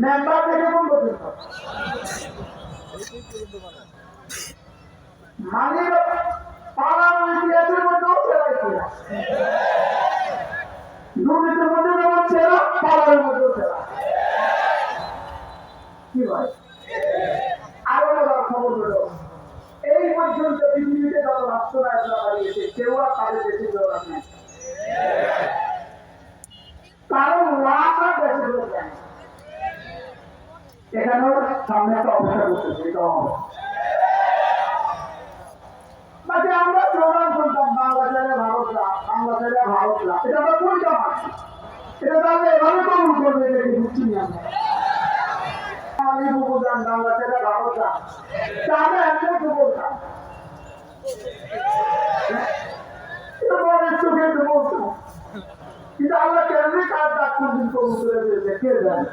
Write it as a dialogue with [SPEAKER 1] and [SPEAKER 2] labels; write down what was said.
[SPEAKER 1] Member থেকে কোন পর্যন্ত মানে পাড়ার ইতিহাসের মধ্যেও সেরাই ছিল, দুর্নীতির মধ্যে যেমন সেরা পাড়ার মধ্যেও সেরা। কি ভাই আরো বলার খবর হলো এই পর্যন্ত পৃথিবীতে যত রাষ্ট্রনায়করা দাঁড়িয়েছে কেউ আর তাদের দেশে জবাব নেই, কারণ ওয়াকা বেশি লোক দেয়। এখানেও সামনে একটা অবস্থা করতেছে, এটা বাকি আমরা প্রমাণ করতাম বাংলাদেশে ভারতরা, বাংলাদেশে ভারতরা, এটা আমরা কইতাম আছি, এটা তাহলে এভাবে কবুল করবে এটা কি বুঝছি না আমরা। আমি বুঝান বাংলাদেশে ভারতরা তাহলে একদম তো বলতাম, এটা মনের চোখে তো বলতাম, কিন্তু আমরা কেমনি কার ডাক পর্যন্ত কবুল করে দিয়েছে কে জানে।